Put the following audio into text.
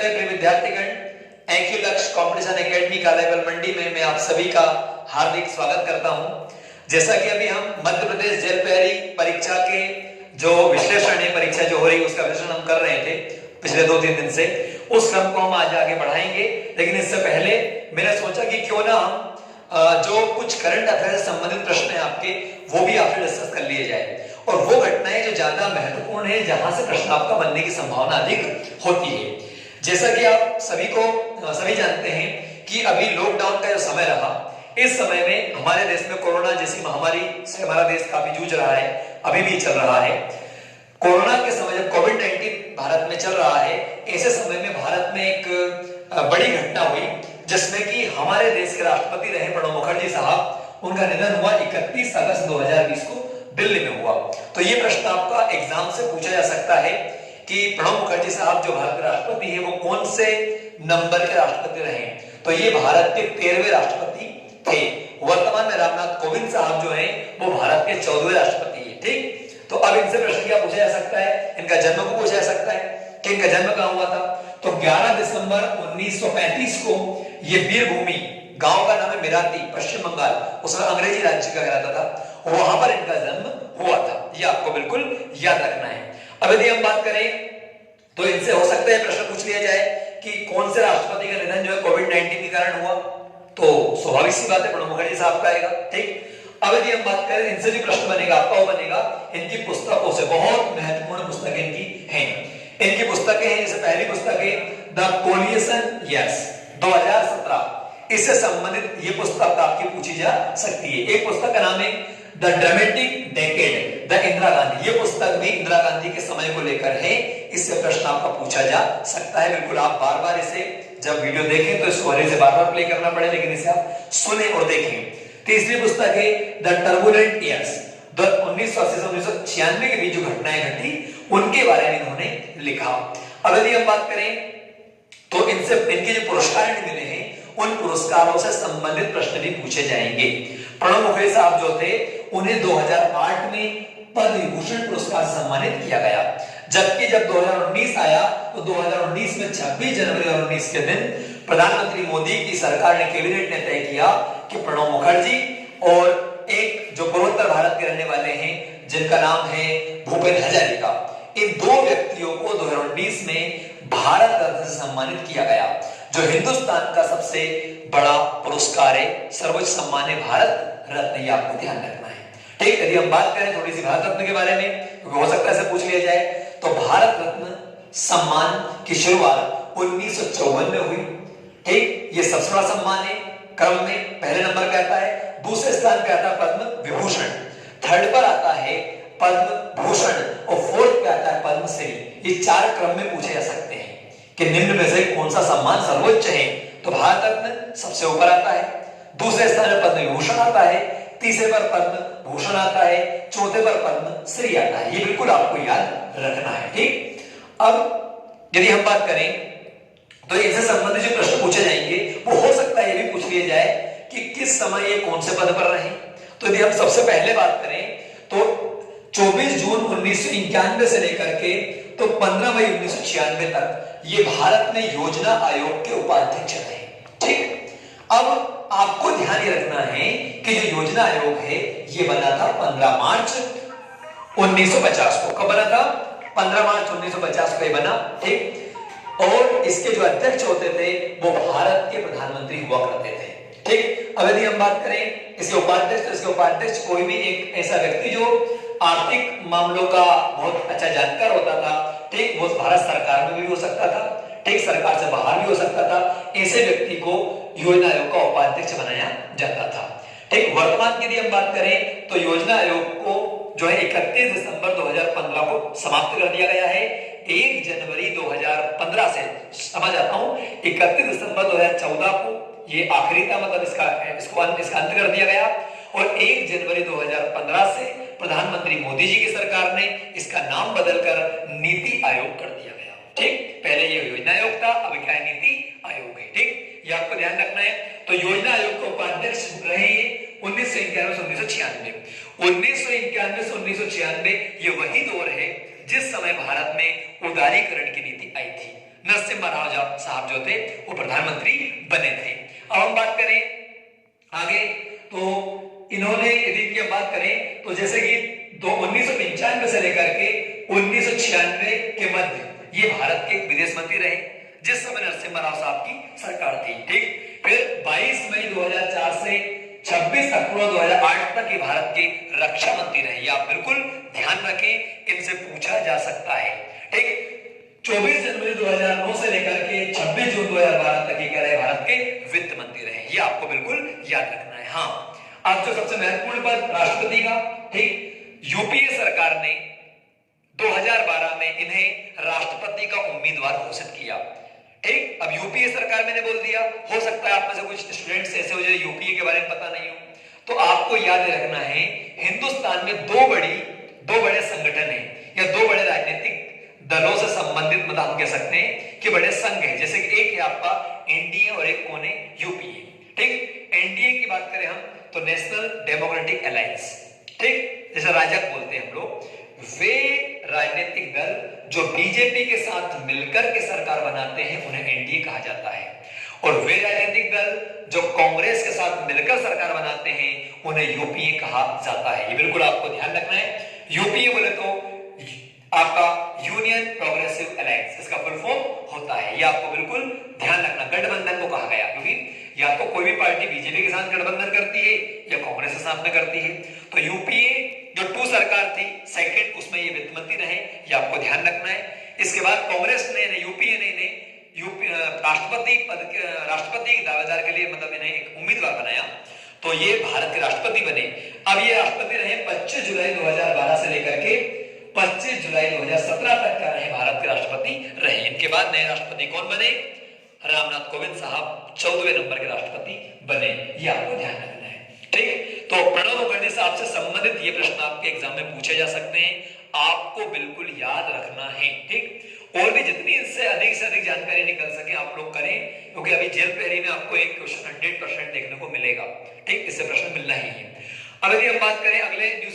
मेरे प्रिय विद्यार्थीगण, एक्यूलक्स competition academy का लेवल मंडी में मैं आप सभी का हार्दिक स्वागत करता हूं। जैसा कि अभी हम मध्य प्रदेश जेल प्रहरी परीक्षा के जो विश्लेषण है, परीक्षा जो हो रही है उसका विश्लेषण हम कर रहे थे पिछले 2-3 दिन से, उस क्रम को हम आज आगे बढ़ाएंगे। लेकिन इससे पहले मैंने सोचा कि क्यों ना हम जो कुछ करंट अफेयर से संबंधित प्रश्न है आपके, वो भी आपसे डिस्कस कर लिए जाए, और वो घटनाएं जो ज्यादा महत्वपूर्ण है, जहां से प्रश्न आपका बनने की संभावना अधिक होती है। जैसा कि आप सभी जानते हैं कि अभी लॉकडाउन का जो समय रहा, इस समय में हमारे देश में कोरोना जैसी महामारी से हमारा देश काफी जूझ रहा है, अभी भी चल रहा है। कोरोना के समय जब कोविड-19 भारत में चल रहा है, ऐसे समय में भारत में एक बड़ी घटना हुई जिसमें कि हमारे देश के राष्ट्रपति रहे प्रणब मुखर्जी साहब, उनका निधन हुआ 31 अगस्त 2020 को दिल्ली में हुआ। तो ये प्रश्न आपका एग्जाम से पूछा जा सकता है कि प्रणब मुखर्जी साहब जो भारत के राष्ट्रपति है, वो कौन से नंबर के राष्ट्रपति रहे? तो ये भारत के 13वें राष्ट्रपति थे। वर्तमान में रामनाथ कोविंद साहब जो हैं, वो भारत के 14वें राष्ट्रपति है। ठीक, तो अब इनसे प्रश्न क्या पूछा जा सकता है? इनका जन्म को पूछा जा सकता है कि इनका जन्म कहां हुआ था। तो 11 दिसंबर 1935 को ये वीरभूमि, गांव का नाम है मिराती, पश्चिम बंगाल, उसमें अंग्रेजी राज्य का कहलाता था, वहां पर इनका जन्म हुआ था। ये आपको बिल्कुल याद रखना है। अब यदि हम बात करें तो इनसे हो सकता है प्रश्न पूछ लिया जाए कि कौन से राष्ट्रपति का निधन जो है कोविड-19 के कारण हुआ, तो स्वाभाविक सी बात है प्रणब मुखर्जी साहब का आएगा। ठीक, अब यदि हम बात करें इनसे जो प्रश्न बनेगा आपका, वो बनेगा इनकी पुस्तकों से। बहुत महत्वपूर्ण पुस्तकें इनकी हैं। इनकी पुस्तकें हैं, जैसे पहली पुस्तक है द कोलिएशन यस 2017, इससे संबंधित ये पुस्तक आपकी पूछी जा सकती है। एक पुस्तक का नाम है the dramatic decade the Indira Gandhi, ये पुस्तक भी इंदिरा गांधी के समय को लेकर है, इससे प्रश्न आपका पूछा जा सकता है। बिल्कुल आप बार बार इसे जब वीडियो देखें तो इसको से बार बार प्ले करना पड़े, लेकिन इसे आप सुने और देखें। तीसरी पुस्तक है द टर्बुलेंट ईयर्स, 1980 से 1996 के बीच जो घटनाएं घटी उनके बारे में इन्होंने लिखा। अब यदि हम बात करें तो इनसे इनके जो पुरस्कार मिले हैं, उन पुरस्कारों से संबंधित प्रश्न भी पूछे जाएंगे। प्रणब मुखर्जी साहब जो थे, उन्हें 2008 में पद्म विभूषण पुरस्कार से सम्मानित किया गया, जबकि जब 2019 आया तो 2019 में 26 जनवरी 2019 के दिन प्रधानमंत्री मोदी की सरकार ने, कैबिनेट ने तय किया कि प्रणब मुखर्जी और एक जो पूर्वोत्तर भारत के रहने वाले हैं जिनका नाम है भूपेन हजारिका, इन दो व्यक्तियों को 2019 में भारत रत्न से सम्मानित किया गया, जो हिंदुस्तान का सबसे बड़ा पुरस्कार है, सर्वोच्च सम्मान है भारत रत्न। ये आपको ध्यान रखना है। ठीक, यदि हम बात करें थोड़ी सी भारत रत्न के बारे में, क्योंकि हो सकता है ऐसे पूछ लिया जाए, तो भारत रत्न सम्मान की शुरुआत 1954 में हुई। ठीक, ये सबसे बड़ा सम्मान है, क्रम में पहले नंबर पे आता है, दूसरे स्थान पे आता है पद्म विभूषण, थर्ड पर आता है पद्म भूषण और फोर्थ पे आता है पद्मश्री। ये चार क्रम में पूछे जा सकते हैं कि निम्न में से कौन सा सम्मान सर्वोच्च है, तो भारत रत्न सबसे ऊपर आता है, दूसरे स्थान पर पद्म विभूषण आता है, तीसरे पर पद्म भूषण आता है, चौथे पर पद्मश्री आता है। ये बिल्कुल आपको याद रखना है। ठीक, अब यदि हम बात करें तो इनसे संबंधित जो प्रश्न पूछे जाएंगे, वो हो सकता है ये भी पूछ लिया जाए कि किस समय ये कौन से पद पर रहे। तो यदि हम सबसे पहले बात करें तो 24 जून 1991 से लेकर के तो 15 मई 1996 तक ये भारत में योजना आयोग के उपाध्यक्ष रहे। ठीक, अब आपको ध्यान ये रखना है कि जो योजना आयोग है, ये बना था 15 मार्च 1950 को। कब बना था? 15 मार्च 1950 को ये बना। ठीक, और इसके जो अध्यक्ष होते थे वो भारत के प्रधानमंत्री हुआ करते थे। ठीक, अब यदि हम बात करें इसके उपाध्यक्ष, तो इसके उपाध्यक्ष कोई भी एक ऐसा व्यक्ति जो आर्थिक मामलों का बहुत अच्छा जानकार होता था। ठीक, वो भारत सरकार में भी हो सकता था, ठीक, सरकार से बाहर भी हो सकता था। ऐसे व्यक्ति को योजना आयोग का उपाध्यक्ष बनाया जाता था। ठीक, वर्तमान की यदि हम बात करें तो योजना आयोग को जो है 31 दिसंबर 2015 को समाप्त कर दिया गया है। 1 जनवरी 2015 से, समझ आता हूं, 31 दिसंबर 2014 को ये आखिरी था, मतलब इसका अंत कर दिया गया, और 1 जनवरी 2015 से प्रधानमंत्री मोदी जी की सरकार ने इसका नाम बदलकर नीति आयोग कर दिया गया। ठीक, पहले ये योजना आयोग था, अब क्या है? नीति आयोग है। ठीक, ये आपको ध्यान रखना है। तो योजना आयोग के उपाध्यक्ष रहे 1991 से 1996। 1991 से 1996 ये वही दौर है जिस समय भारत में उदारीकरण की नीति आई थी। नरसिम्हा राव साहब जो थे वो प्रधानमंत्री बने थे। अब हम बात करें आगे, तो इन्होंने यदि इनकी हम बात करें तो जैसे कि 1995 से लेकर के 1996 के मध्य ये भारत के विदेश मंत्री रहे, जिस समय नरसिम्हा राव साहब की सरकार थी। ठीक, फिर 22 मई 2004 से 26 अक्टूबर 2008 तक ये भारत के रक्षा मंत्री रहे। ये आप बिल्कुल ध्यान रखें, इनसे पूछा जा सकता है। ठीक, 24 जनवरी 2009 से लेकर के 26 जून 2012 तक ये कह रहे भारत के वित्त मंत्री रहे। ये आपको बिल्कुल याद रखना है। हाँ, अब जो सबसे महत्वपूर्ण पद राष्ट्रपति का, ठीक, यूपीए सरकार ने 2012 में इन्हें राष्ट्रपति का उम्मीदवार घोषित किया। ठीक, अब यूपीए सरकार मैंने बोल दिया, हो सकता है आप में से कुछ स्टूडेंट्स ऐसे हो जो यूपीए के बारे में पता नहीं हो, तो आपको याद रखना है हिंदुस्तान में दो बड़े संगठन हैं या दो बड़े राजनीतिक दलों से संबंधित, मतलब हम कह सकते हैं कि बड़े संघ हैं। जैसे कि एक है आपका एनडीए और एक कौन है, यूपीए। ठीक, एनडीए की बात करें हम तो नेशनल डेमोक्रेटिक अलायंस, ठीक, जैसे राजग बोलते हैं हम लोग, वे राजनीतिक दल जो बीजेपी के साथ मिलकर के सरकार बनाते हैं उन्हें एनडीए कहा जाता है, और वे राजनीतिक दल जो कांग्रेस के साथ मिलकर सरकार बनाते हैं उन्हें यूपीए कहा जाता है। ये बिल्कुल आपको ध्यान रखना है। यूपीए बोले तो आपका यूनियन प्रोग्रेसिव अलायंस, इसका फुल फॉर्म होता है। ये आपको बिल्कुल ध्यान रखना, गठबंधन को कहा गया, क्योंकि या तो कोई भी पार्टी बीजेपी के साथ गठबंधन करती है या कांग्रेस के साथ में करती है। तो यूपीए जो 2 सरकार थी सेकंड, उसमें ये वित्त मंत्री रहे, ये आपको ध्यान रखना है। इसके बाद कांग्रेस ने, यूपीए ने इन्हें राष्ट्रपति के दावेदार के लिए, मतलब इन्हें एक उम्मीदवार बनाया, तो ये भारत के राष्ट्रपति बने। अब ये राष्ट्रपति रहे 25 जुलाई 2012 से लेकर के 25 जुलाई 2017 तक का रहे, भारत के राष्ट्रपति रहे। इनके बाद नए राष्ट्रपति कौन बने, रामनाथ कोविंद साहब 14वें नंबर के राष्ट्रपति बने। ये आपको ध्यान रखना है। ठीक, तो प्रणब मुखर्जी साहब से संबंधित ये प्रश्न आपके एग्जाम में पूछे जा सकते हैं, आपको बिल्कुल याद रखना है। ठीक, और भी जितनी इससे अधिक जानकारी निकल सके आप लोग करें, क्योंकि अभी जेल पहरी में आपको एक क्वेश्चन 100% देखने को मिलेगा। ठीक, इससे प्रश्न मिलना ही है। अब यदि हम बात करें अगले न्यूज